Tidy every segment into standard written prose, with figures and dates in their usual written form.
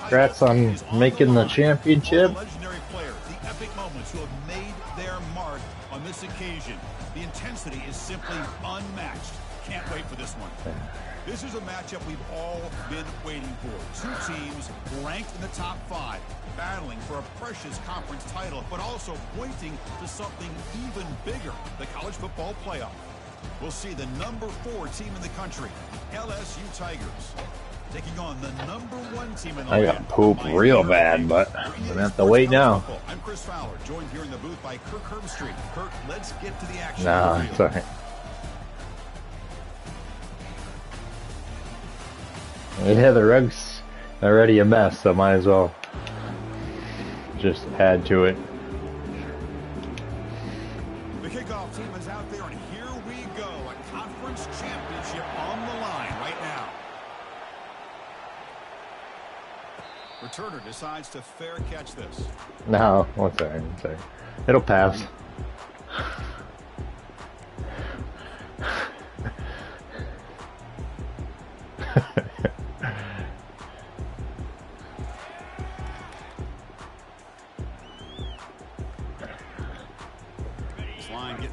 Congrats on making the championship. Legendary players, the epic moments who have made their mark on this occasion. The intensity is simply unmatched. Can't wait for this one. This is a matchup we've all been waiting for. Two teams ranked in the top 5, battling for a precious conference title, but also pointing to something even bigger, the college football playoff. We'll see the number 4 team in the country, LSU Tigers, taking on the number 1 team in the I got pooped real bad, but I'm gonna have to wait now. I'm Chris Fowler, joined here in the booth by Kirk Herbstreit. Kirk, let's get to the action. Nah, it's alright. Yeah, the rug's already a mess, so might as well just add to it. The kickoff team is out there, and here we go. A conference championship on the line right now. Returner decides to fair catch this. No, one second. It'll pass.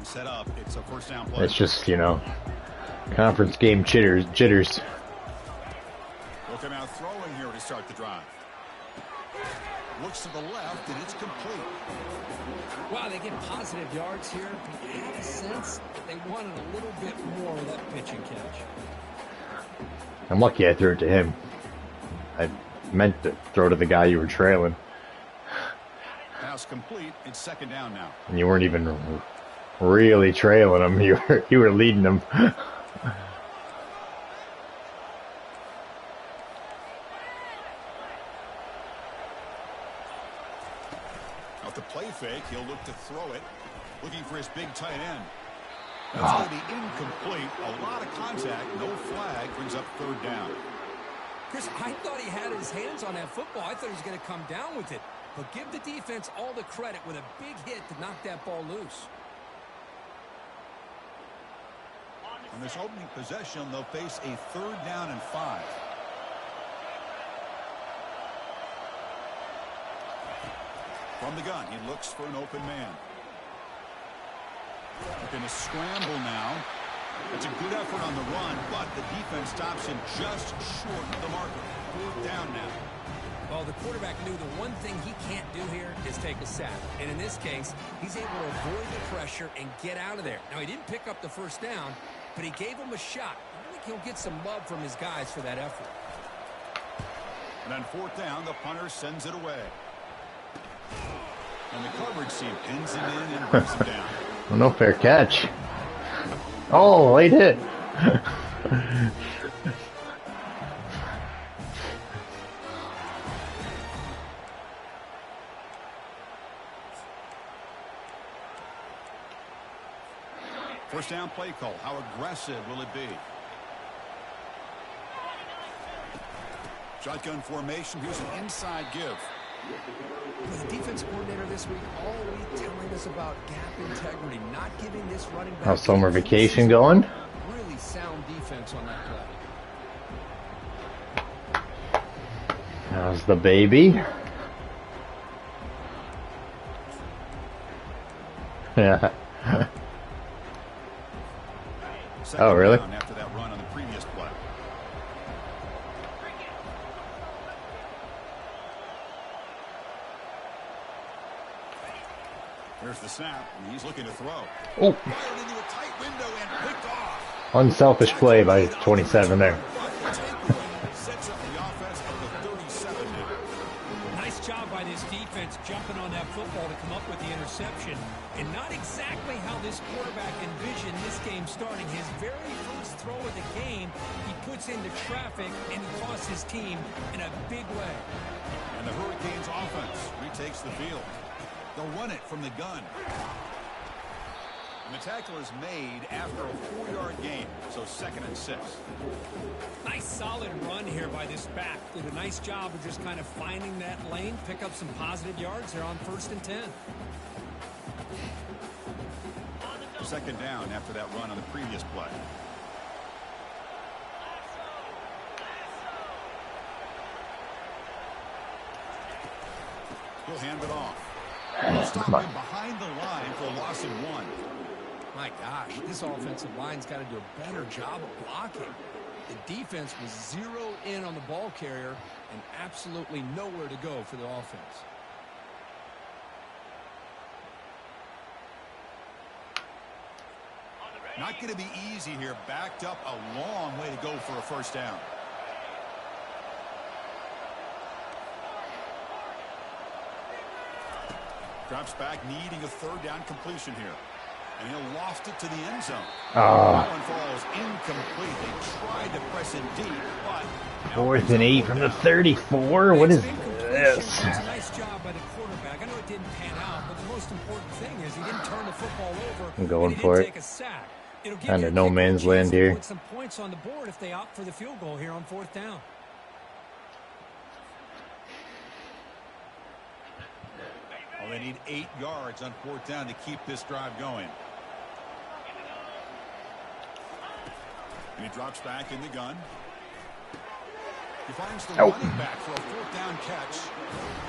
Set up. It's a first down play. It's just, you know, conference game jitters. Looking out throwing here to start the drive. Looks to the left, and it's complete. Wow, they get positive yards here. I have a sense that they wanted a little bit more of that pitch and catch. I'm lucky I threw it to him. I meant to throw to the guy you were trailing. Pass complete. It's second down now. And you weren't even really trailing him. You were leading him. Out the play fake, he'll look to throw it. Looking for his big tight end. That's going to be incomplete. A lot of contact. No flag. Brings up third down. Chris, I thought he had his hands on that football. I thought he was going to come down with it. But give the defense all the credit with a big hit to knock that ball loose. On this opening possession, they'll face a third down and 5. From the gun, he looks for an open man. Looking to scramble now. That's a good effort on the run, but the defense stops him just short of the marker. Fourth down now. Well, the quarterback knew the one thing he can't do here is take a sack. And in this case, he's able to avoid the pressure and get out of there. Now, he didn't pick up the first down, but he gave him a shot. I think he'll get some love from his guys for that effort. And on fourth down, the punter sends it away. And the coverage team pins him in and brings him down. Well, no fair catch. Oh, late hit. First down play call. How aggressive will it be? Shotgun formation. Here's an inside give. The defense coordinator this week all week telling us about gap integrity, not giving this running back. How's summer vacation going? Really sound defense on that play. How's the baby? Yeah. Oh, really? After that run on the previous play. Here's the snap, and he's looking to throw. Oh. Into a tight window and picked off. Unselfish play by 27 there. Sets up the offense of the 37 now. Nice job by this defense jumping on that football to come up with the interception. And not exactly how this quarterback envisioned this game starting. His very first throw of the game, he puts into traffic, and he costs his team in a big way. And the Hurricanes offense retakes the field. They'll run it from the gun. And the tackle is made after a 4-yard gain, so 2nd and 6. Nice solid run here by this back. Did a nice job of just kind of finding that lane, pick up some positive yards. They're on 1st and 10. 2nd down after that run on the previous play. He'll hand it off. He'll stop him behind the line for a loss of 1. My gosh, this offensive line's got to do a better job of blocking. The defense was zeroed in on the ball carrier and absolutely nowhere to go for the offense. Not going to be easy here. Backed up a long way to go for a first down. Drops back, needing a third down completion here. And he'll loft it to the end zone. That one falls incomplete. They tried to press it deep, but... 4th and 8 from the 34? What is this? It's a nice job by the quarterback. I know it didn't pan out, but the most important thing is he didn't turn the football over. I'm going and he for didn't it. take a sack. It'll give Kind your of no kicker a man's chance land to here. put some points on the board if they opt for the field goal here on 4th down. Oh, they need 8 yards on 4th down to keep this drive going. And he drops back in the gun. He finds the running back for a 4th down catch.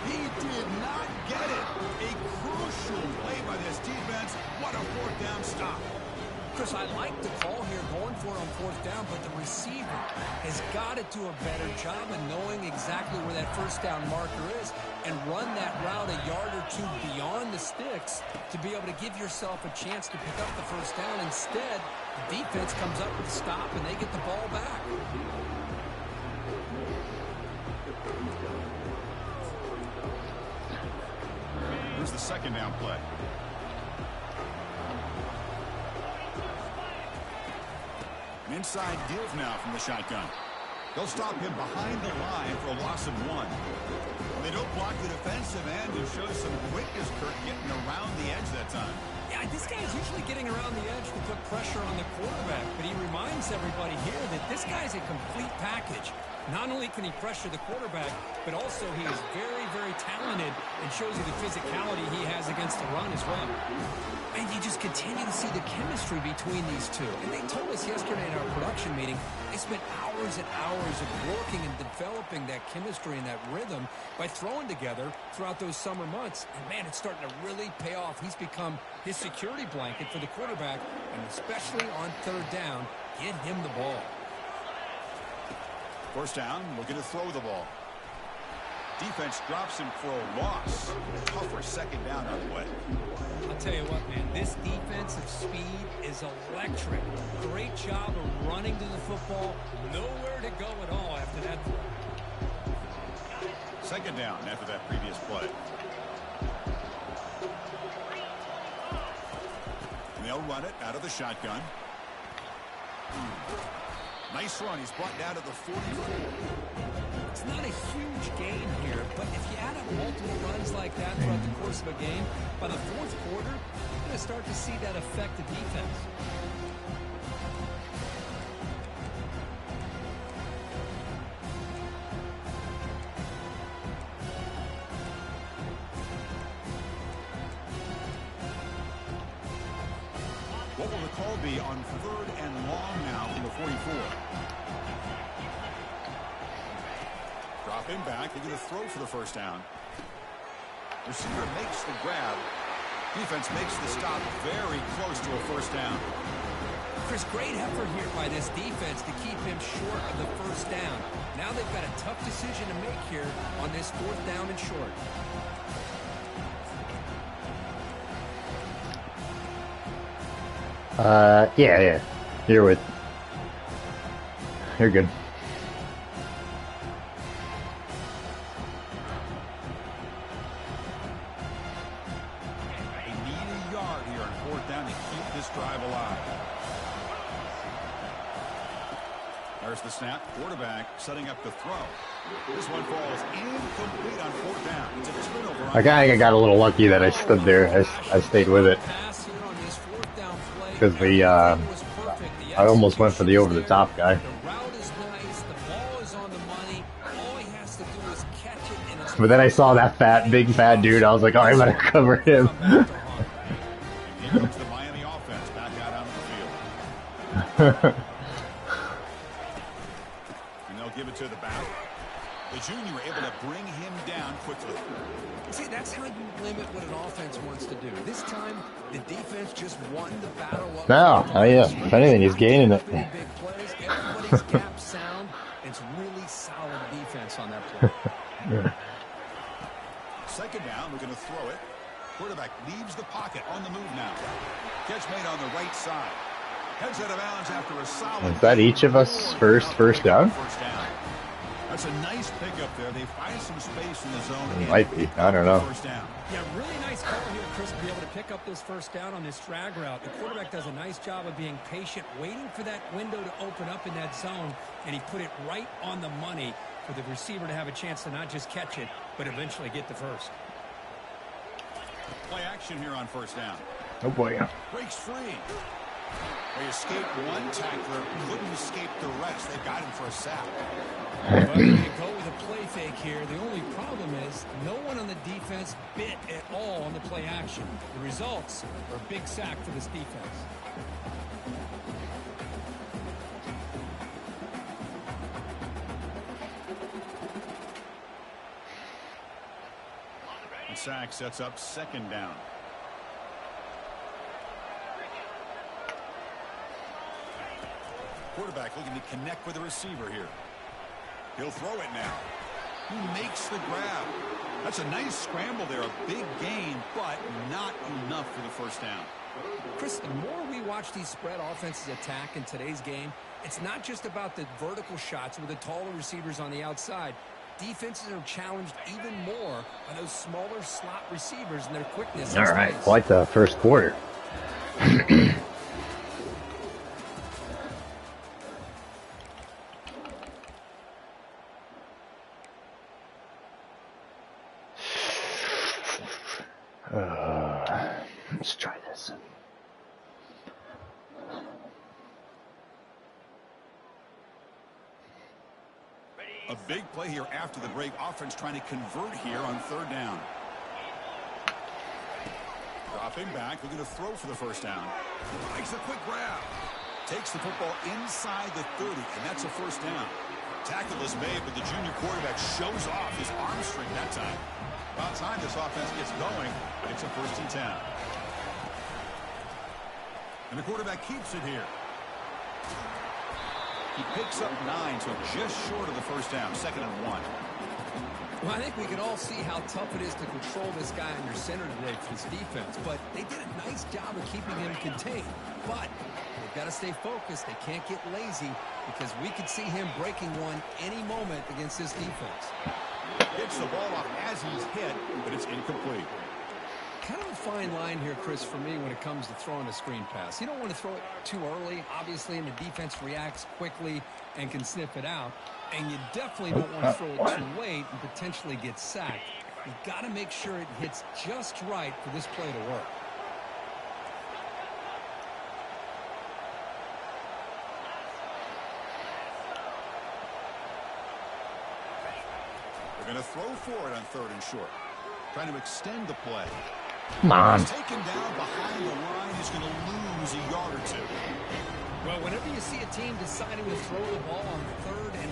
He did not get it. A crucial play by this defense. What a 4th down stop. Chris, I like the call here going for it on 4th down, but the receiver has got to do a better job of knowing exactly where that first down marker is and run that route a yard or two beyond the sticks to be able to give yourself a chance to pick up the first down. Instead, the defense comes up with a stop and they get the ball back. Here's the second down play. An inside give now from the shotgun. They'll stop him behind the line for a loss of 1. They don't block the defensive end and show some quickness, Kirk, getting around the edge that time. Yeah, this guy's usually getting around the edge to put pressure on the quarterback, but he reminds everybody here that this guy's a complete package. Not only can he pressure the quarterback, but also he is very, very talented and shows you the physicality he has against the run as well. And you just continue to see the chemistry between these two. And they told us yesterday in our production meeting, they spent hours and hours of working and developing that chemistry and that rhythm by throwing together throughout those summer months. And, man, it's starting to really pay off. He's become his security blanket for the quarterback, and especially on 3rd down, get him the ball. First down, looking to throw the ball. Defense drops him for a loss. Tougher second down on the way. I'll tell you what, man, this defensive speed is electric. Great job of running to the football. Nowhere to go at all after that play. Second down after that previous play. And they'll run it out of the shotgun. Nice run. He's brought down to the 44. It's not a huge gain here, but if you add up multiple runs like that throughout the course of a game, by the 4th quarter, you're going to start to see that affect the defense. What will the call be on 3rd and long now from the 44? Drop him back. They're going to throw for the first down. Receiver makes the grab. Defense makes the stop very close to a first down. Chris, great effort here by this defense to keep him short of the first down. Now they've got a tough decision to make here on this 4th down and short. Yeah. You're good. They need a yard here on 4th down to keep this drive alive. There's the snap. Quarterback setting up the throw. This one falls incomplete on 4th down. It's a turnover. I got a little lucky that I stood there. I stayed with it. Because I almost went for the over-the-top guy. The route is nice. The ball is on the money. All he has to do is catch it in a... But then I saw that big fat dude. I was like, oh, I better cover him. Here comes the Miami offense back out onto the field. And they'll give it to the back. The junior able to bring him down quickly. See, that's how you limit what an offense wants to do. This time, the defense just won the battle. No, oh yeah. If anything, he's gaining it. Big plays. Everybody's gap sound. It's really solid defense on that play. Second down, we're going to throw it. Quarterback leaves the pocket on the move now. Catch made on the right side. Heads out of bounds after a solid. Is that each of us first down? That's a nice pickup there. They find some space in the zone. It might be. I don't know. First down. Yeah, really nice call here, Chris, to be able to pick up this first down on this drag route. The quarterback does a nice job of being patient, waiting for that window to open up in that zone, and he put it right on the money for the receiver to have a chance to not just catch it, but eventually get the first. Play action here on first down. Oh boy. Breaks free. They escaped one tackler, couldn't escape the rest. They got him for a sack. Well, they go with a play fake here. The only problem is no one on the defense bit at all on the play action. The results are a big sack for this defense. The sack sets up second down. Quarterback looking to connect with the receiver here. He'll throw it now. He makes the grab. That's a nice scramble there. A big gain, but not enough for the first down. Chris, the more we watch these spread offenses attack in today's game, it's not just about the vertical shots with the taller receivers on the outside. Defenses are challenged even more by those smaller slot receivers and their quickness. All right, quite the first quarter. Let's try this. A big play here after the break. Offense trying to convert here on third down. Dropping back, looking to throw for the first down. Makes a quick grab. Takes the football inside the 30, and that's a first down. Tackle is made, but the junior quarterback shows off his arm strength that time. About time this offense gets going, it's a 1st and 10. And the quarterback keeps it here. He picks up 9, so just short of the first down. 2nd and 1. Well, I think we can all see how tough it is to control this guy under center today for this defense, but they did a nice job of keeping him contained. But they've got to stay focused. They can't get lazy because we could see him breaking one any moment against this defense. Gets the ball off as he's hit, but it's incomplete. Kind of a fine line here, Chris, for me when it comes to throwing a screen pass. You don't want to throw it too early, obviously, and the defense reacts quickly and can sniff it out. And you definitely don't want to throw it too late and potentially get sacked. You've got to make sure it hits just right for this play to work. They're going to throw for it on 3rd and short. Trying to extend the play. Come on. He's taken down behind the line. He's going to lose a yard or 2. Well, whenever you see a team deciding to throw the ball on 3rd and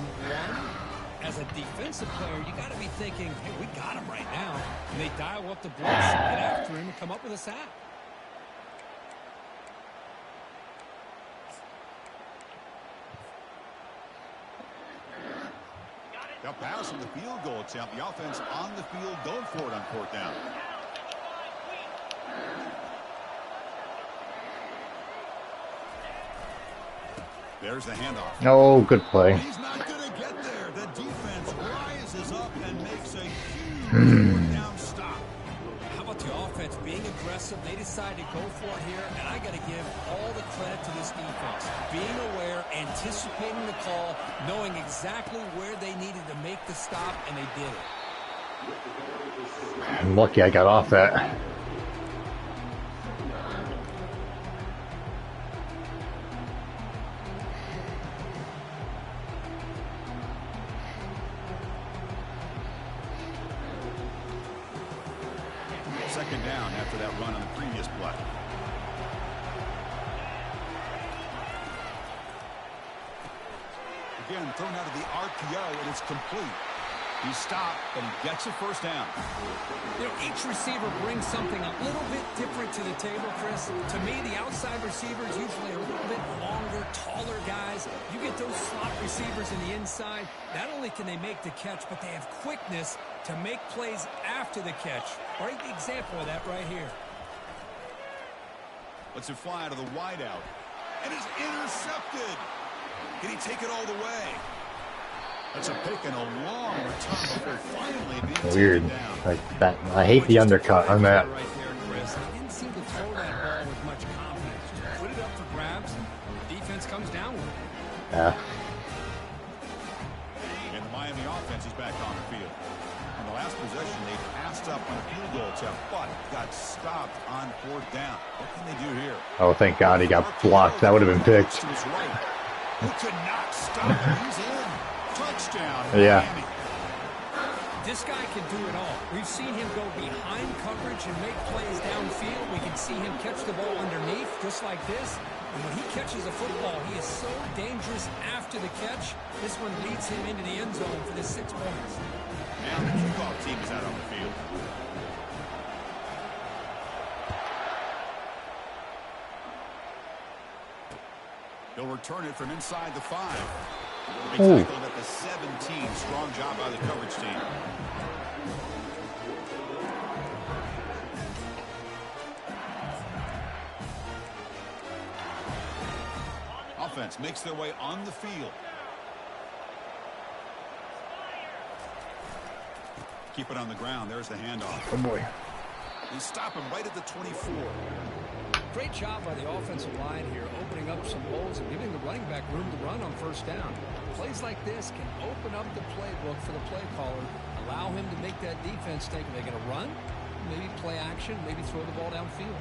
1, as a defensive player, you got to be thinking, hey, we got him right now. And they dial up the blitz, get after him, and come up with a sack. Now pass on the field goal attempt. The offense on the field going for it on 4th down. There's the handoff. Oh, good play. He's not going to get there. The defense rises up and makes a huge 4th down stop. How about the offense being aggressive? They decide to go for it here, and I got to give all the credit to this defense. Being aware, anticipating the call, knowing exactly where they needed to make the stop, and they did it. I'm lucky I got off that. Second down after that run on the previous play. Again, thrown out of the RPO, and it's complete. He's stopped, but he gets a first down. You know, each receiver brings something a little bit different to the table, Chris. To me, the outside receivers usually are a little bit longer, taller guys. You get those slot receivers in the inside. Not only can they make the catch, but they have quickness to make plays after the catch. Great example of that right here. Lets it fly to the wideout. And is intercepted. Can he take it all the way? That's a pick and a long return before finally being Weird. taken down. Like that. I hate the undercut on that. Right there, Chris. He didn't seem to throw that ball with much confidence. Just put it up for grabs, and the defense comes down with it. Yeah. And the Miami offense is back on the field. On the last possession, they passed up on a field goal attempt, but got stopped on fourth down. What can they do here? Oh, thank God he got blocked. That would have been picked. To his right. Who could not stop him? He's in. Touchdown. Yeah. Miami. This guy can do it all. We've seen him go behind coverage and make plays downfield. We can see him catch the ball underneath, just like this. And when he catches a football, he is so dangerous after the catch. This one leads him into the end zone for the 6 points. Now the kickoff team is out on the field. He'll return it from inside the 5. Big tackle at the 17. Strong job by the coverage team. Offense makes their way on the field. Keep it on the ground. There's the handoff. Oh boy. They stop him right at the 24. Great job by the offensive line here, opening up some holes and giving the running back room to run on first down. Plays like this can open up the playbook for the play caller, allow him to make that defense think, are they going to run? Maybe play action, maybe throw the ball downfield.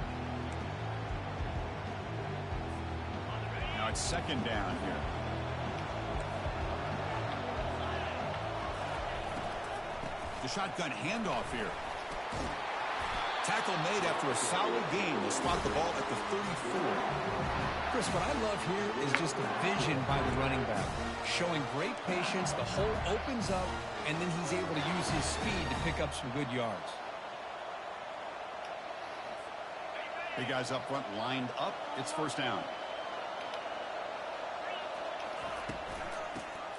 Now it's second down here. The shotgun handoff here. Tackle made after a solid game. They spot the ball at the 34. Chris, what I love here is just the vision by the running back. Showing great patience, the hole opens up, and then he's able to use his speed to pick up some good yards. Big guys up front lined up. It's first down.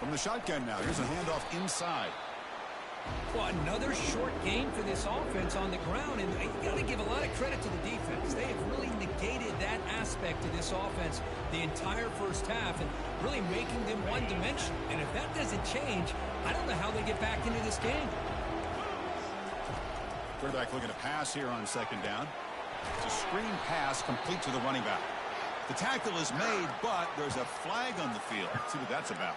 From the shotgun now. Here's a handoff inside. Well, another short game for this offense on the ground, and you got to give a lot of credit to the defense. They have really negated that aspect of this offense the entire first half and really making them one-dimensional. And if that doesn't change, I don't know how they get back into this game. Quarterback looking to pass here on second down. It's a screen pass complete to the running back. The tackle is made, but there's a flag on the field. Let's see what that's about.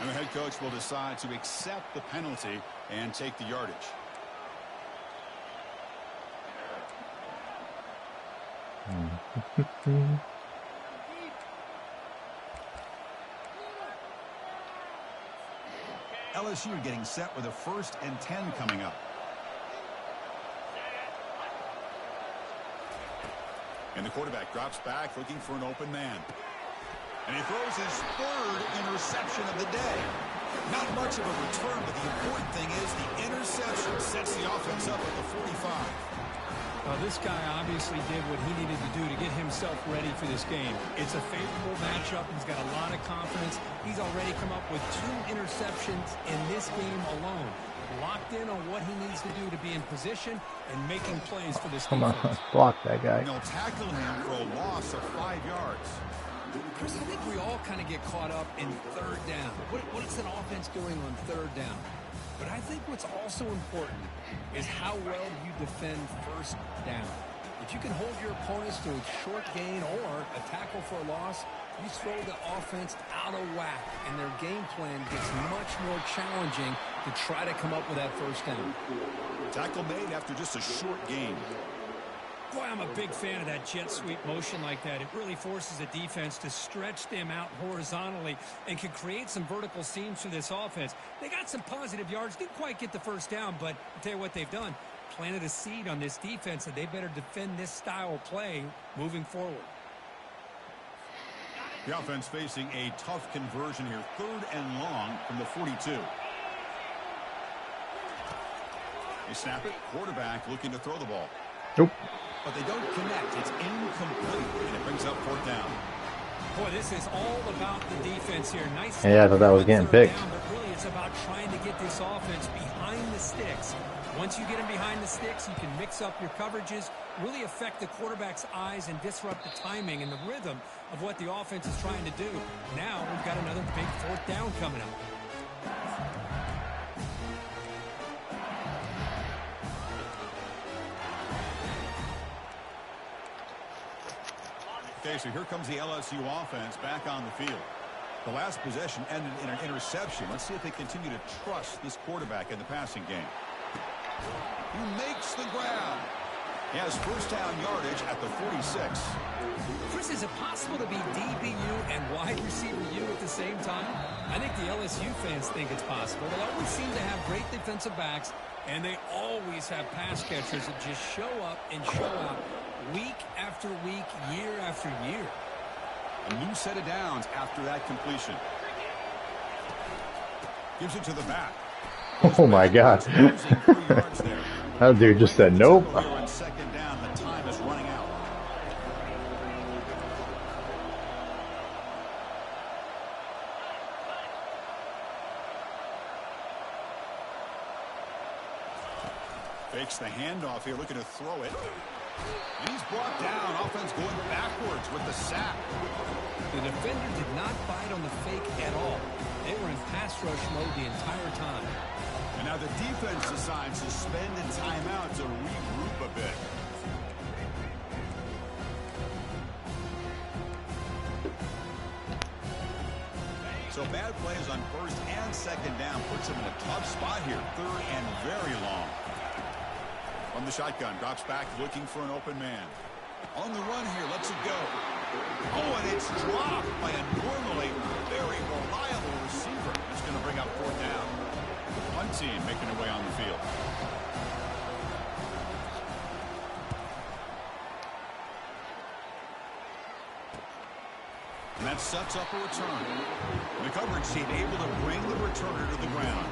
And the head coach will decide to accept the penalty and take the yardage. LSU getting set with a 1st and 10 coming up. And the quarterback drops back looking for an open man. And he throws his 3rd interception of the day. Not much of a return, but the important thing is the interception sets the offense up at the 45. Well, this guy obviously did what he needed to do to get himself ready for this game. It's a favorable matchup. He's got a lot of confidence. He's already come up with 2 interceptions in this game alone. Locked in on what he needs to do to be in position and making plays for this defense. Come on, block that guy. And they'll tackle him for a loss of 5 yards. Chris, I think we all kind of get caught up in 3rd down. What is an offense doing on 3rd down? But I think what's also important is how well you defend 1st down. If you can hold your opponents to a short gain or a tackle for a loss, you throw the offense out of whack, and their game plan gets much more challenging to try to come up with that 1st down. Tackle made after just a short gain. Boy, I'm a big fan of that jet sweep motion like that. It really forces a defense to stretch them out horizontally and can create some vertical seams for this offense. They got some positive yards, didn't quite get the 1st down, but I'll tell you what they've done. Planted a seed on this defense that they better defend this style of play moving forward. The offense facing a tough conversion here. 3rd and long from the 42. They snap it. Quarterback looking to throw the ball. Nope. But they don't connect. It's incomplete, and it brings up 4th down. Boy, this is all about the defense here. Nice. Yeah, I thought that was getting picked. Down, but really it's about trying to get this offense behind the sticks. Once you get them behind the sticks, you can mix up your coverages, really affect the quarterback's eyes and disrupt the timing and the rhythm of what the offense is trying to do. Now we've got another big 4th down coming up. Okay, so here comes the LSU offense back on the field. The last possession ended in an interception. Let's see if they continue to trust this quarterback in the passing game. He makes the grab. He has 1st down yardage at the 46. Chris, is it possible to be DBU and wide receiver U at the same time? I think the LSU fans think it's possible. They always seem to have great defensive backs, and they always have pass catchers that just show up and show out week after week, year after year. A new set of downs after that completion. Gives it to the back. Oh my God. That dude just said nope. On 2nd down, the time is running out. Fakes the handoff here, looking to throw it. And he's brought down. Offense going backwards with the sack. The defender did not bite on the fake at all. They were in pass rush mode the entire time. And now the defense decides to spend in timeout to regroup a bit. So bad plays on 1st and 2nd down puts him in a tough spot here. 3rd and very long. From the shotgun, drops back looking for an open man. On the run here, lets it go. Oh, and it's dropped by a normally very reliable receiver. It's going to bring up 4th down. The punt team making their way on the field. And that sets up a return. The coverage team able to bring the returner to the ground.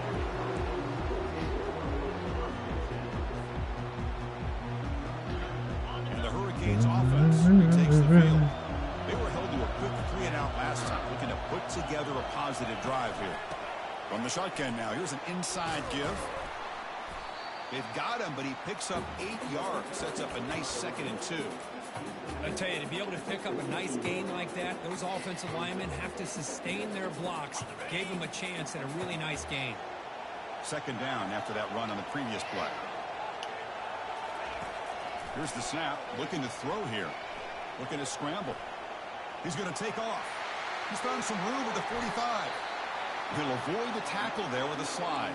Hurricanes offense takes the field. They were held to a quick 3-and-out last time, looking to put together a positive drive here. From the shotgun now, here's an inside give. They've got him, but he picks up 8 yards, sets up a nice 2nd and 2. I tell you, to be able to pick up a nice gain like that, those offensive linemen have to sustain their blocks. Gave them a chance at a really nice gain. 2nd down after that run on the previous play. Here's the snap, looking to throw here. Looking to scramble. He's going to take off. He's found some room at the 45. He'll avoid the tackle there with a slide.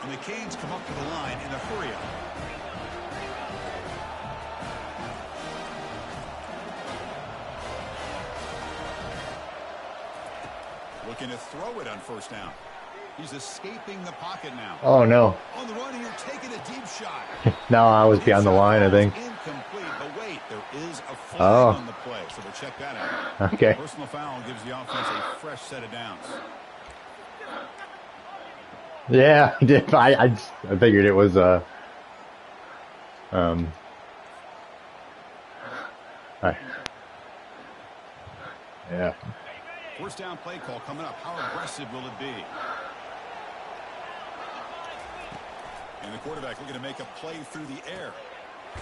And the Canes come up to the line in a hurry-up. Looking to throw it on 1st down. He's escaping the pocket now. Oh no. On the run here, taking a deep shot. No, I was beyond the line, I think. Incomplete, but wait, there is a flag on the play, so we'll check that out. Okay. Personal foul gives the offense a fresh set of downs. Yeah, I figured it was yeah. 1st down play call coming up. How aggressive will it be? And the quarterback looking to make a play through the air.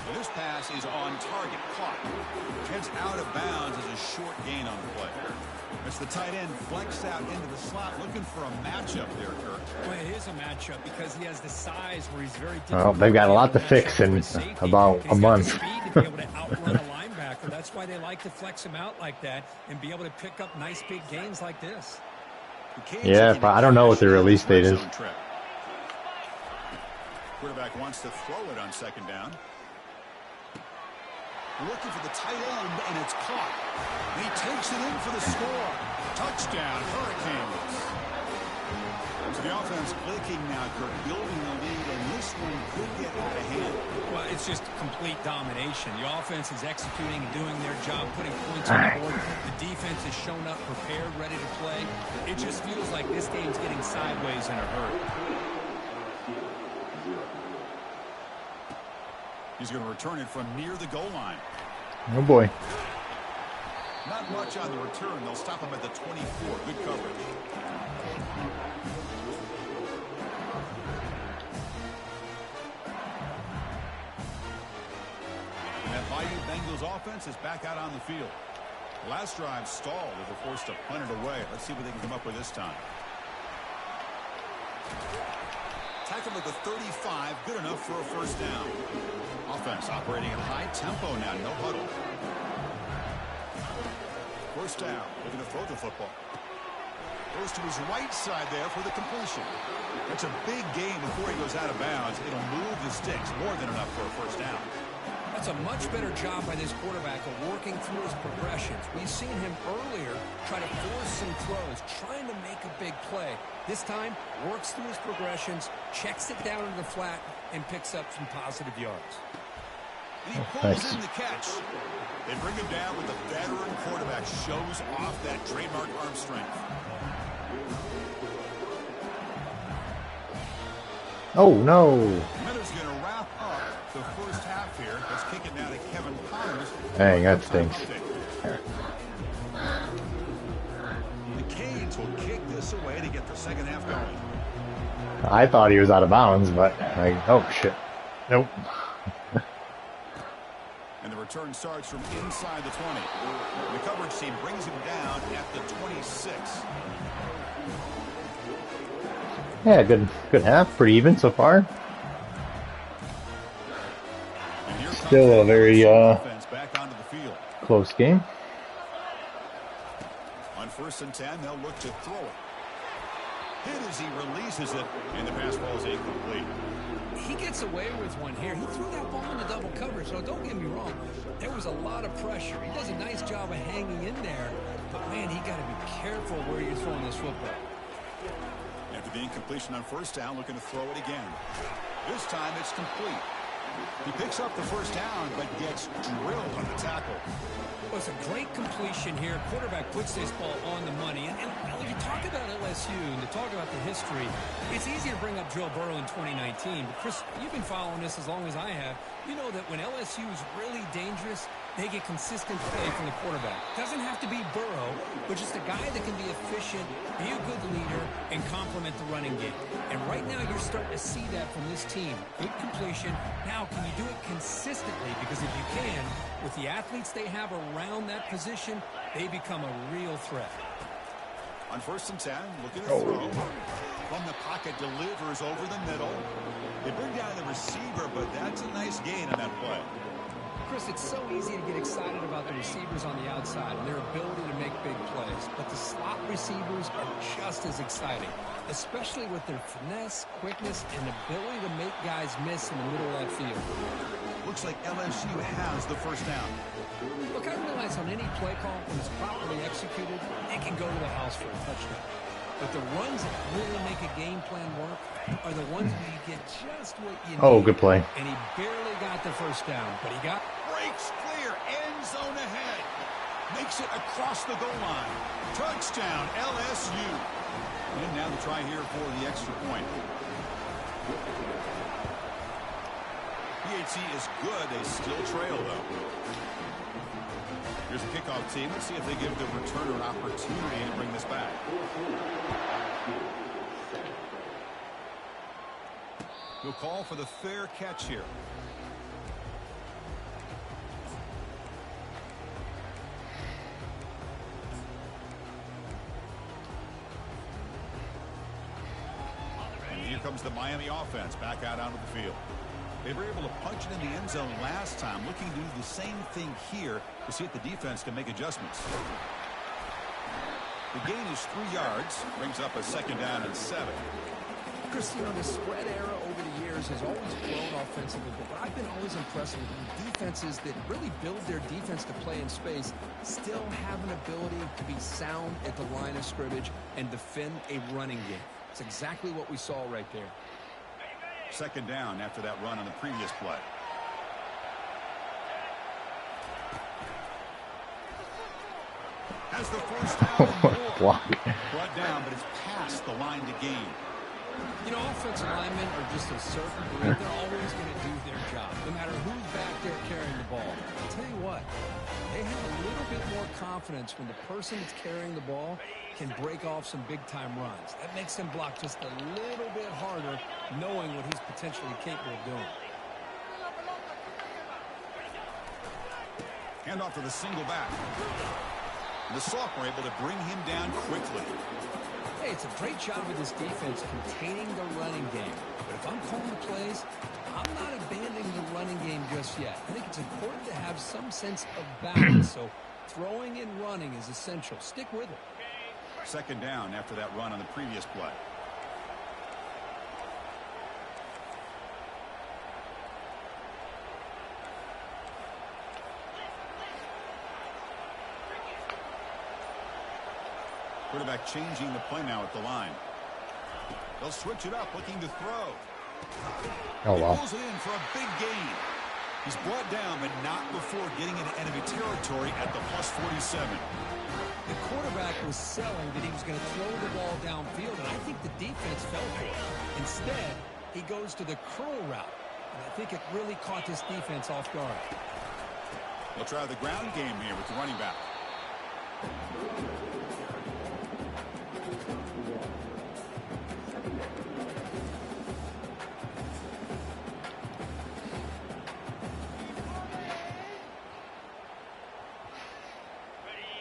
And this pass is on target. Caught. Heads out of bounds as a short gain on the play. It's the tight end flexed out into the slot, looking for a matchup there, Kirk. Well, it is a matchup because he has the size where he's very difficult. Well, they've got a lot to fix in about a month. He's got the speed to be able to outrun a linebacker. That's why they like to flex him out like that and be able to pick up nice big gains like this. Yeah, I don't know what the release date is. Quarterback wants to throw it on 2nd down. Looking for the tight end, and it's caught. And he takes it in for the score. Touchdown, Hurricanes. So the offense clicking now, Kirk, building the lead, and this one could get out of hand. Well, it's just complete domination. The offense is executing and doing their job, putting points on the board. The defense has shown up prepared, ready to play. It just feels like this game's getting sideways in a hurry. He's going to return it from near the goal line. Oh boy. Not much on the return. They'll stop him at the 24. Good coverage. And that Bayou Bengals offense is back out on the field. Last drive stalled. They were forced to punt it away. Let's see what they can come up with this time. Tackled at the 35. Good enough for a first down. Offense operating at high tempo now. No huddle. First down. Looking to throw the football. Goes to his right side there for the completion. That's a big gain before he goes out of bounds. It'll move the sticks. More than enough for a first down. That's a much better job by this quarterback of working through his progressions. We've seen him earlier try to force some throws, trying to make a big play. This time, works through his progressions, checks it down into the flat, and picks up some positive yards. And he pulls in the catch. They bring him down with the veteran quarterback. Shows off that trademark arm strength. Oh, no. Miller's going to wrap up the first half here. Let's kick it now to Kevin Connors. Dang, that stinks. The Canes will kick this away to get the second half going. I thought he was out of bounds, but oh shit. Nope. And the return starts from inside the 20. The coverage team brings him down at the 26. Yeah, good half. Pretty even so far. Still a very back onto the field. Close game. On 1st and 10, they'll look to throw it. Hit as he releases it, and the pass ball is incomplete. He gets away with one here. He threw that ball into double coverage, so don't get me wrong. There was a lot of pressure. He does a nice job of hanging in there, but man, he got to be careful where you're throwing this football. After the incompletion on 1st down, looking to throw it again. This time it's complete. He picks up the first down, but gets drilled on the tackle. Well, it's a great completion here. Quarterback puts this ball on the money. And when you talk about LSU and to talk about the history, it's easy to bring up Joe Burrow in 2019. But, Chris, you've been following this as long as I have. You know that when LSU is really dangerous, they get consistent play from the quarterback. Doesn't have to be Burrow, but just a guy that can be efficient, be a good leader, and complement the running game. And right now you're starting to see that from this team. Good completion. Now, can you do it consistently? Because if you can, with the athletes they have around that position, they become a real threat. On 1st and 10, looking to throw. From the pocket, delivers over the middle. They bring down the receiver, but that's a nice gain on that play. Chris, it's so easy to get excited about the receivers on the outside and their ability to make big plays. But the slot receivers are just as exciting, especially with their finesse, quickness, and ability to make guys miss in the middle of that field. Looks like LSU has the first down. Look, I realize on any play call, when it's properly executed, it can go to the house for a touchdown. But the runs that really make a game plan work are the ones where you get just what you need. Oh, good play. And he barely got the first down, but he got... Breaks clear, end zone ahead. Makes it across the goal line. Touchdown, LSU. And now the try here for the extra point. PHC is good. They still trail, though. Here's a kickoff team. Let's see if they give the returner an opportunity to bring this back. He'll call for the fair catch here. And here comes the Miami offense back out onto the field. They were able to punch it in the end zone last time, looking to do the same thing here to see if the defense can make adjustments. The gain is 3 yards, brings up a 2nd down and 7. Chris, you know, the spread era over the years has always grown offensively, but I've been always impressed with defenses that really build their defense to play in space, still have an ability to be sound at the line of scrimmage and defend a running game. It's exactly what we saw right there. 2nd down after that run on the previous play. Has the first down. Brought down, but it's past the line to gain. You know, offensive linemen are just a certain breed. They're always going to do their job. No matter who's confidence when the person that's carrying the ball can break off some big-time runs. That makes him block just a little bit harder, knowing what he's potentially capable of doing. Hand off to the single back. The sophomore able to bring him down quickly. Hey, it's a great job of this defense containing the running game. But if I'm calling the plays, I'm not abandoning the running game just yet. I think it's important to have some sense of balance. So throwing and running is essential. Stick with it. Second down after that run on the previous play. Quarterback changing the play now at the line. They'll switch it up, looking to throw. Oh, wow. He pulls it in for a big gain. He's brought down, but not before getting into enemy territory at the +47. The quarterback was selling that he was going to throw the ball downfield, and I think the defense fell for it. Instead, he goes to the curl route, and I think it really caught this defense off guard. They'll try the ground game here with the running back.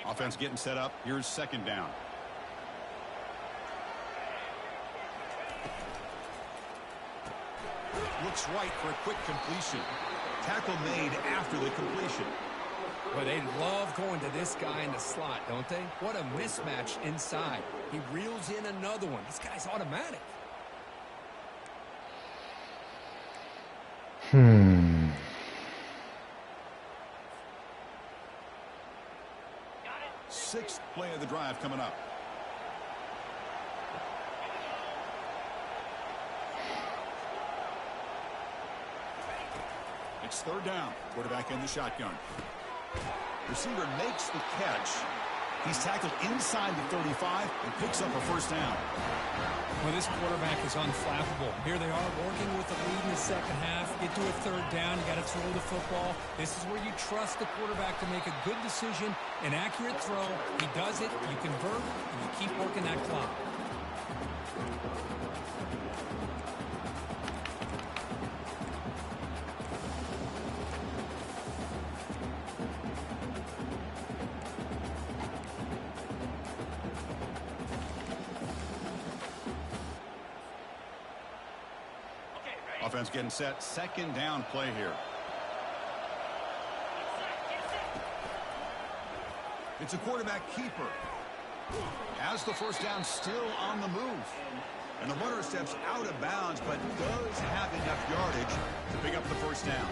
Offense getting set up. Here's second down. Looks right for a quick completion. Tackle made after the completion. But they love going to this guy in the slot, don't they? What a mismatch inside. He reels in another one. This guy's automatic. Sixth play of the drive coming up. It's third down. Quarterback in the shotgun. Receiver makes the catch. He's tackled inside the 35 and picks up a first down. Well, this quarterback is unflappable. Here they are working with the lead in the second half. Get to a third down. You got to throw the football. This is where you trust the quarterback to make a good decision, an accurate throw. He does it. You convert, and you keep working that clock. Offense getting set. Second down play here. It's a quarterback keeper. As the first down, still on the move. And the runner steps out of bounds, but does have enough yardage to pick up the first down.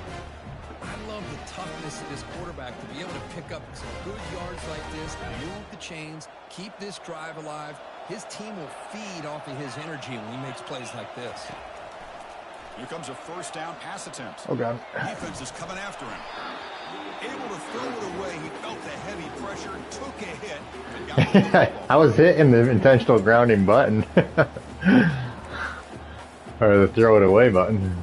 I love the toughness of this quarterback to be able to pick up some good yards like this, move the chains, keep this drive alive. His team will feed off of his energy when he makes plays like this. Here comes a first down pass attempt. Oh, God. Defense is coming after him. Able to throw it away. He felt the heavy pressure, took a hit, and got the football. I was hitting the intentional grounding button. Or the throw it away button.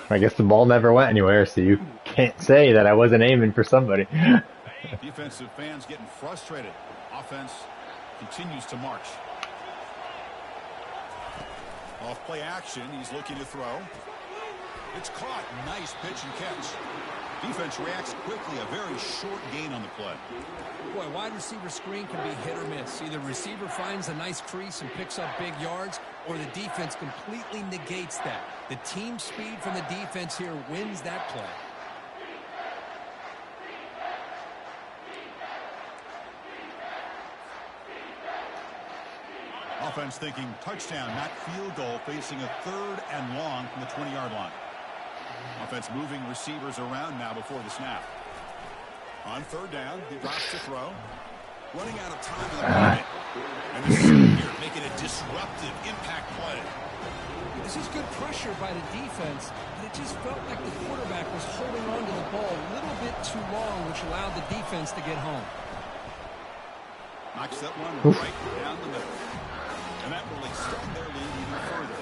I guess the ball never went anywhere, so you can't say that I wasn't aiming for somebody. Defensive fans getting frustrated. Offense continues to march. Off play action, he's looking to throw. It's caught. Nice pitch and catch. Defense reacts quickly. A very short gain on the play. Boy, wide receiver screen can be hit or miss. Either receiver finds a nice crease and picks up big yards, or the defense completely negates that. The team speed from the defense here wins that play. Offense thinking touchdown, not field goal, facing a third and long from the 20-yard line. Offense moving receivers around now before the snap. On third down, he drops to throw. Running out of time in the pocket. And this is here making a disruptive impact play. This is good pressure by the defense, but it just felt like the quarterback was holding on to the ball a little bit too long, which allowed the defense to get home. Knocks that one right down the middle. And that will extend their lead even further.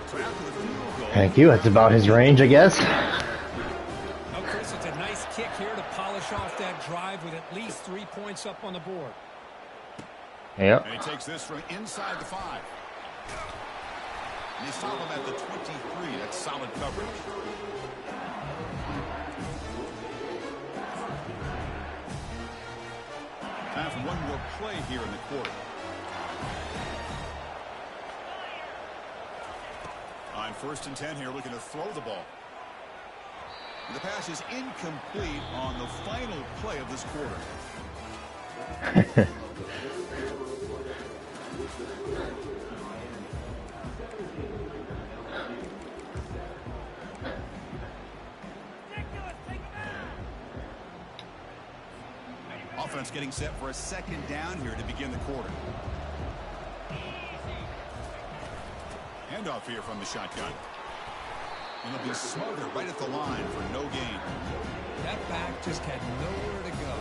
So after the field goal, Thank you. That's about his range, I guess. Oh, Chris, it's a nice kick here to polish off that drive with at least 3 points up on the board. Yep. And he takes this from inside the 5. And they stop him at the 23. That's solid coverage. Time for one more play here in the quarter. On 1st and 10 here, looking to throw the ball. And the pass is incomplete on the final play of this quarter. Offense getting set for a 2nd down here to begin the quarter. Handoff here from the shotgun. And it'll be smothered right at the line for no gain. That back just had nowhere to go.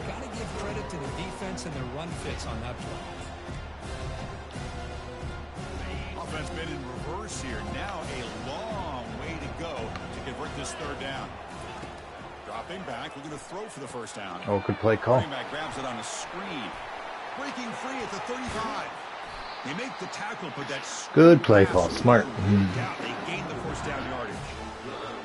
Got to give credit to the defense and their run fits on that play. Offense been in reverse here. Now a long way to go to convert this 3rd down. Dropping back, we're going to throw for the 1st down. Oh, good play call. Running back grabs it on a screen. Breaking free at the 35. They make the tackle, but that's good play call. Smart. They gain the 1st down yardage.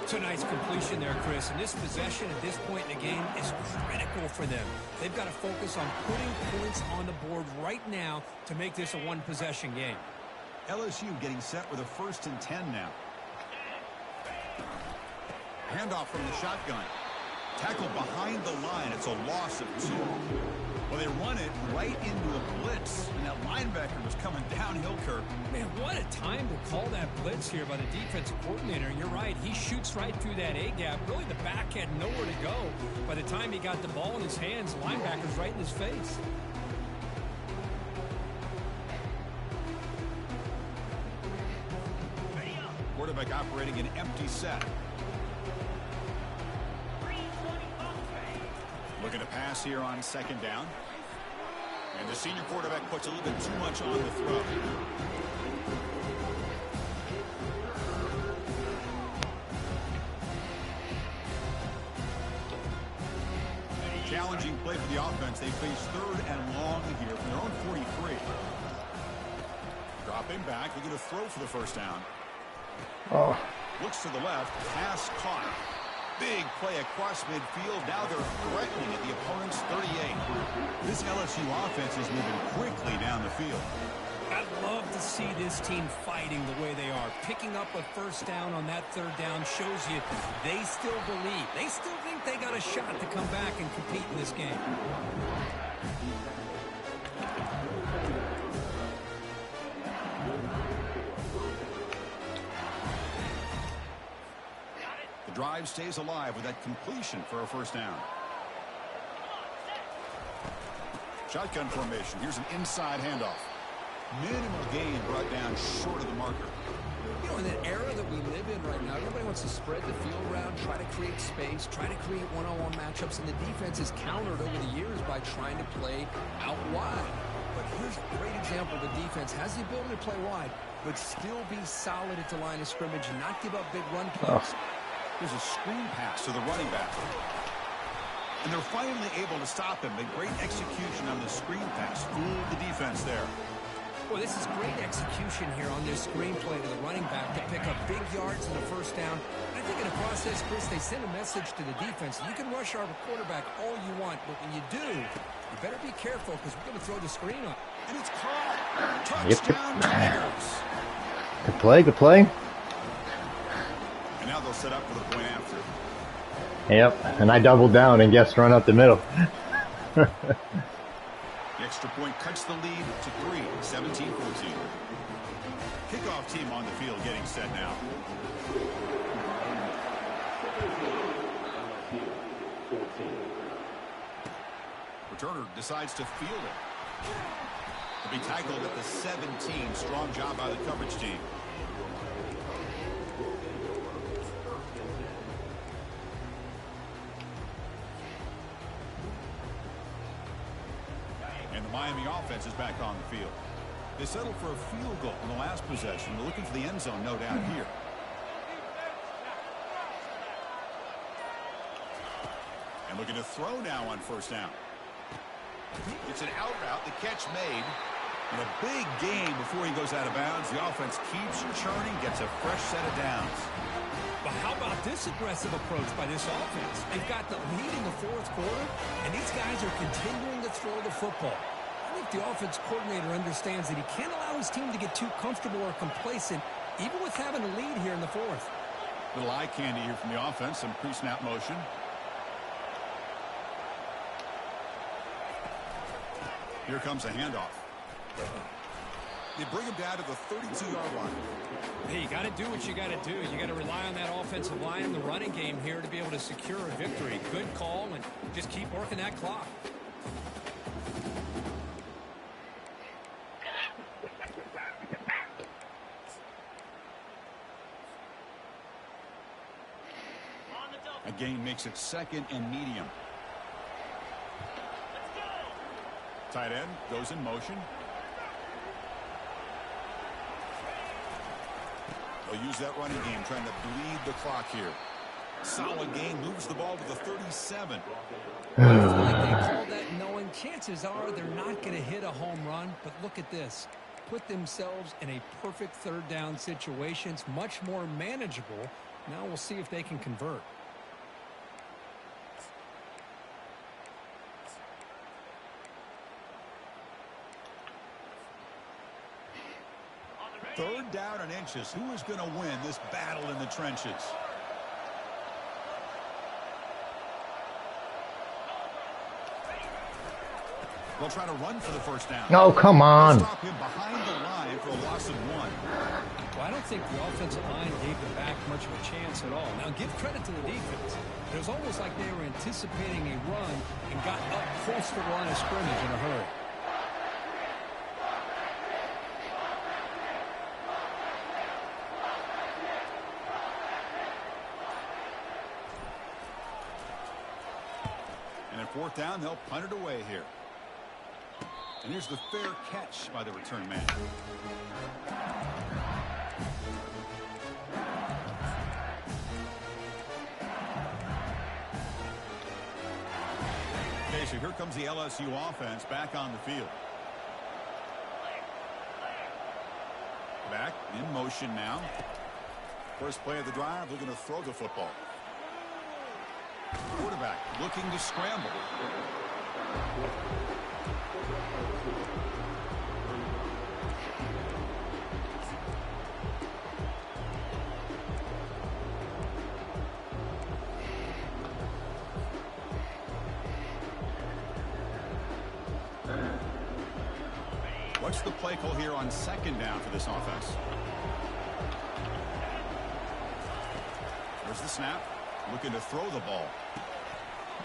It's a nice completion there, Chris. And this possession at this point in the game is critical for them. They've got to focus on putting points on the board right now to make this a one-possession game. LSU getting set with a 1st and 10 now. Handoff from the shotgun. Tackle behind the line. It's a loss of 2. Well, they run it right into a blitz, and that linebacker was coming downhill, Kirk. Man, what a time to call that blitz here by the defensive coordinator. And you're right, he shoots right through that A-gap. Really, the back had nowhere to go. By the time he got the ball in his hands, the linebacker's right in his face. Quarterback operating an empty set. Looking to pass here on 2nd down. And the senior quarterback puts a little bit too much on the throw. Challenging play for the offense. They face 3rd and long here from their own 43. Dropping back. Looking to throw for the 1st down. Oh. Looks to the left. Pass caught. Big play across midfield. Now they're threatening at the opponent's 38. This LSU offense is moving quickly down the field. I'd love to see this team fighting the way they are. Picking up a 1st down on that 3rd down shows you they still believe. They still think they got a shot to come back and compete in this game. Drive stays alive with that completion for a 1st down. Shotgun formation. Here's an inside handoff. Minimal gain brought down short of the marker. You know, in the era that we live in right now, everybody wants to spread the field around, try to create space, try to create one-on-one matchups, and the defense is countered over the years by trying to play out wide. But here's a great example. The defense has the ability to play wide, but still be solid at the line of scrimmage and not give up big run plays. There's a screen pass to the running back. And they're finally able to stop him. A great execution on the screen pass. Fooled the defense there. Well, this is great execution here on this screen play to the running back to pick up big yards in the 1st down. I think in the process, Chris, they send a message to the defense. You can rush our quarterback all you want, but when you do, you better be careful because we're going to throw the screen up. And it's caught. Touchdown Tigers. Good play, good play. And now they'll set up for the point after. Yep, and I doubled down and guessed run up the middle. The extra point cuts the lead to 3, 17-14. Kickoff team on the field getting set now. Returner decides to field it. To be tackled at the 17. Strong job by the coverage team. And the Miami offense is back on the field. They settled for a field goal in the last possession. They're looking for the end zone, no doubt, here. And looking to throw now on first down. It's an out route. The catch made. And a big gain before he goes out of bounds. The offense keeps churning, gets a fresh set of downs. But how about this aggressive approach by this offense? They've got the lead in the fourth quarter, and these guys are continuing to throw the football. I think the offense coordinator understands that he can't allow his team to get too comfortable or complacent, even with having a lead here in the fourth. Little eye candy here from the offense. Some pre-snap motion. Here comes a handoff. They bring him down to the 32-yard line. Hey, you got to do what you got to do. You got to rely on that offensive line in the running game here to be able to secure a victory. Good call, and just keep working that clock. A gain makes it 2nd and medium. Tight end goes in motion. They'll use that running game, trying to bleed the clock here. Solid gain, moves the ball to the 37. I feel like they call that knowing chances are they're not going to hit a home run, but look at this. Put themselves in a perfect third down situation. It's much more manageable. Now we'll see if they can convert. Third down and inches. Who is going to win this battle in the trenches? They'll try to run for the first down. Oh, come on. Stop him behind the line for a loss of 1. Well, I don't think the offensive line gave them back much of a chance at all. Now, give credit to the defense. It was almost like they were anticipating a run and got up close to the line of scrimmage in a hurry. And at 4th down, they'll punt it away here. And here's the fair catch by the return man. Okay, so here comes the LSU offense back on the field. Back in motion now. First play of the drive, they're going to throw the football. Quarterback looking to scramble. What's the play call here on 2nd down for this offense? There's the snap. Looking to throw the ball.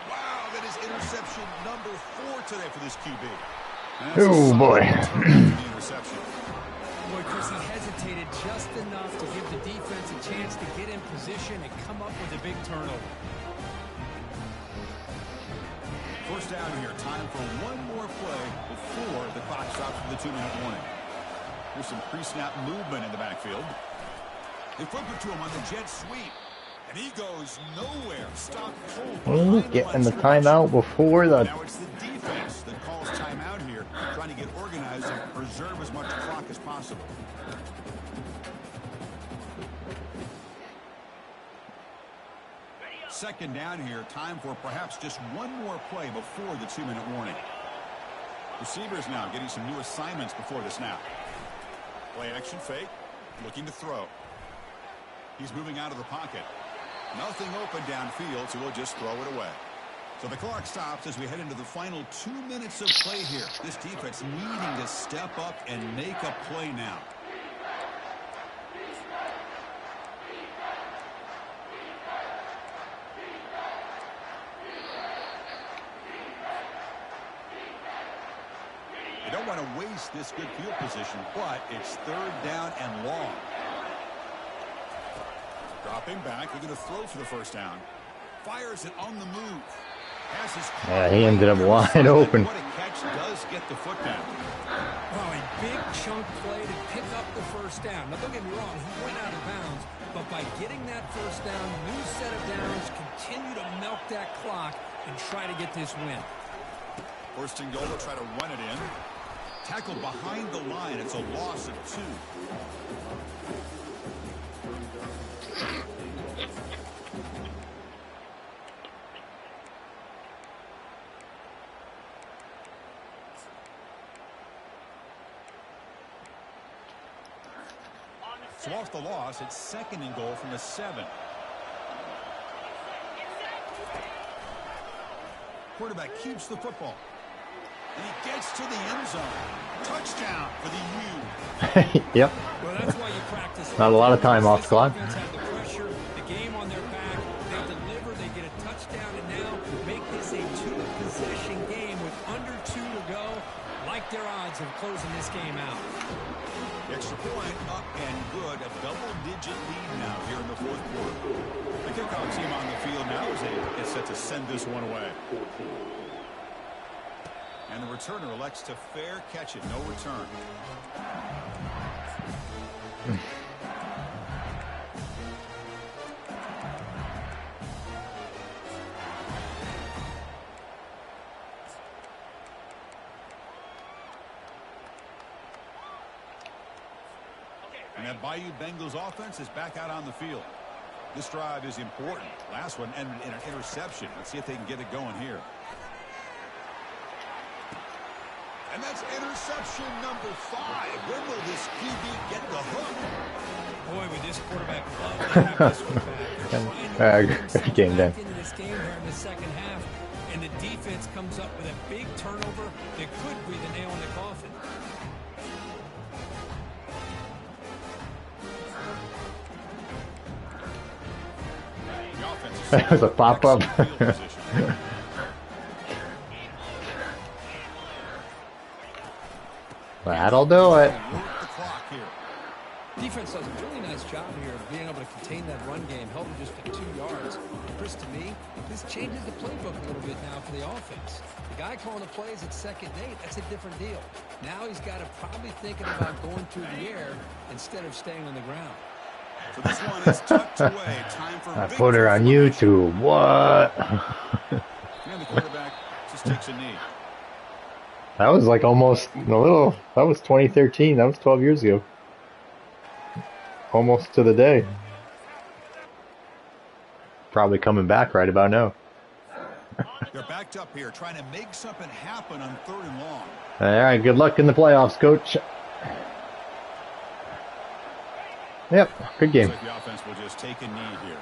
Wow, that is interception number 4 today for this QB. Oh, boy. Interception. Boy, Chris, he hesitated just enough to give the defense a chance to get in position and come up with a big turnover. First down here. Time for one more play before the clock stops for the 2-minute warning. There's some pre-snap movement in the backfield. They flip it to him on the jet sweep. And he goes nowhere. Stop cold. Getting the timeout before the... Now it's the defense that calls timeout here, trying to get organized and preserve as much clock as possible. Second down here. Time for perhaps just one more play before the 2-minute warning. Receivers now getting some new assignments before the snap. Play action fake. Looking to throw. He's moving out of the pocket. Nothing open downfield, so we'll just throw it away. So the clock stops as we head into the final 2 minutes of play here. This defense needing to step up and make a play now. They don't want to waste this good field position, but it's 3rd down and long. Dropping back, they're going to throw for the first down. Fires it on the move. Yeah, he ended up wide open. What a catch, does get the foot down. Well, a big chunk play to pick up the first down. Now, don't get me wrong, he went out of bounds, but by getting that first down, new set of downs, continue to milk that clock, and try to get this win. First and goal, they'll try to run it in. Tackled behind the line. It's a loss of 2. So off the loss, it's second and goal from the 7. Quarterback keeps the football. And he gets to the end zone. Touchdown for the U. Yep. Well, that's why you practice. Not a lot of time off, squad. Had the pressure, the game on their back. They deliver, they get a touchdown, and now make this a 2-possession game with under 2 to go. Like their odds of closing this game out. Extra point up and good. A double-digit lead now here in the 4th quarter. The kickoff team on the field now is they get set to send this one away. And the returner elects to fair catch it. No return. And that Bayou Bengals offense is back out on the field. This drive is important. Last one ended in an interception. Let's see if they can get it going here. And that's interception number 5. When will this QB get the hook? Boy, with this quarterback love to have this one back. Game then. Into this game here in the second half, and the defense comes up with a big turnover that could be the nail in the coffin. That was a pop-up. That'll do it. Defense does a really nice job here of being able to contain that run game, held it just for 2 yards. Chris, to me, this changes the playbook a little bit now for the offense. The guy calling the plays at 2nd and 8, that's a different deal. Now he's got to probably thinking about going through the air instead of staying on the ground. So this one is tucked away. Time for I put her on YouTube. What? And the quarterback just takes a knee. That was like almost a little. That was 2013. That was 12 years ago. Almost to the day. Probably coming back right about now. They're backed up here, trying to make something happen on 3rd and long. All right. Good luck in the playoffs, coach. Yep, good game. Looks like the offense will just take a knee here.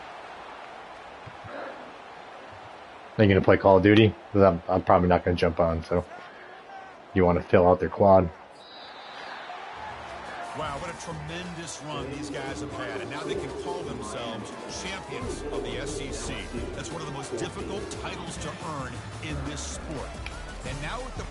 Are you going to play Call of Duty? Because I'm probably not going to jump on, so you want to fill out their quad. Wow, what a tremendous run these guys have had, and now they can call themselves champions of the SEC. That's one of the most difficult titles to earn in this sport. And now with the